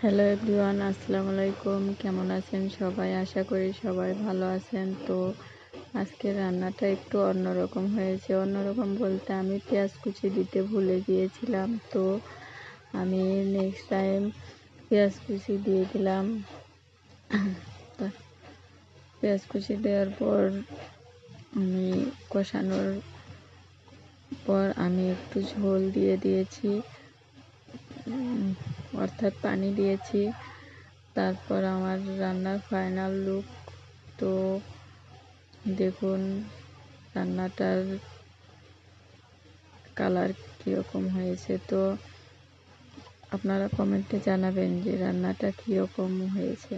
Hello everyone, আসসালামু আলাইকুম। কেমন আছেন সবাই? আশা করি সবাই ভালো আছেন। তো আজকের রান্নাটা একটু অন্যরকম হয়েছে। অন্যরকম বলতে আমি পেঁয়াজ কুচি দিতে ভুলে গিয়েছিলাম, তো আমি নেক্সট টাইম পেঁয়াজ কুচি দিয়ে দিলাম। পেঁয়াজ কুচি দেওয়ার পর আমি কষানোর পর আমি একটু ঝোল দিয়ে দিয়েছি, অর্থাৎ পানি দিয়েছি। তারপর আমার রান্নার ফাইনাল লুক। তো দেখুন রান্নাটার কালার কীরকম হয়েছে। তো আপনারা কমেন্টে জানাবেন যে রান্নাটা কীরকম হয়েছে।